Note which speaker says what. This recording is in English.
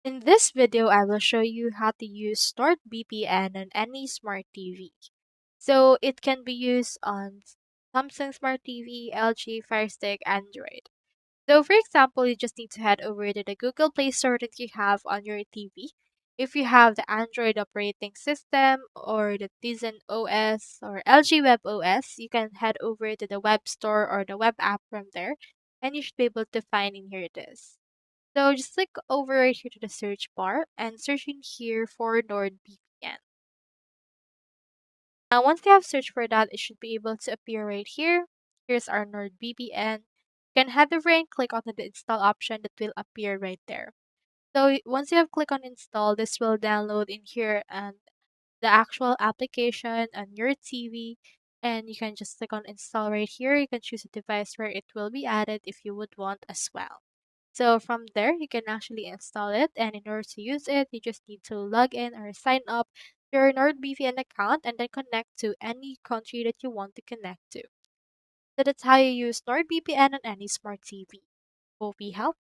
Speaker 1: In this video, I will show you how to use NordVPN on any smart TV. So it can be used on Samsung Smart TV, LG, Firestick, Android. So for example, you just need to head over to the Google Play Store that you have on your TV. If you have the Android operating system or the Tizen OS or LG Web OS, you can head over to the web store or the web app from there and you should be able to find in here this. So just click over right here to the search bar and search in here for NordVPN. Now, once you have searched for that, it should be able to appear right here. Here's our NordVPN. You can head over and click on the install option that will appear right there. So once you have clicked on install, this will download in here and the actual application on your TV. And you can just click on install right here. You can choose a device where it will be added if you would want as well. So from there, you can actually install it. And in order to use it, you just need to log in or sign up your NordVPN account and then connect to any country that you want to connect to. So that's how you use NordVPN on any smart TV. Hope we help.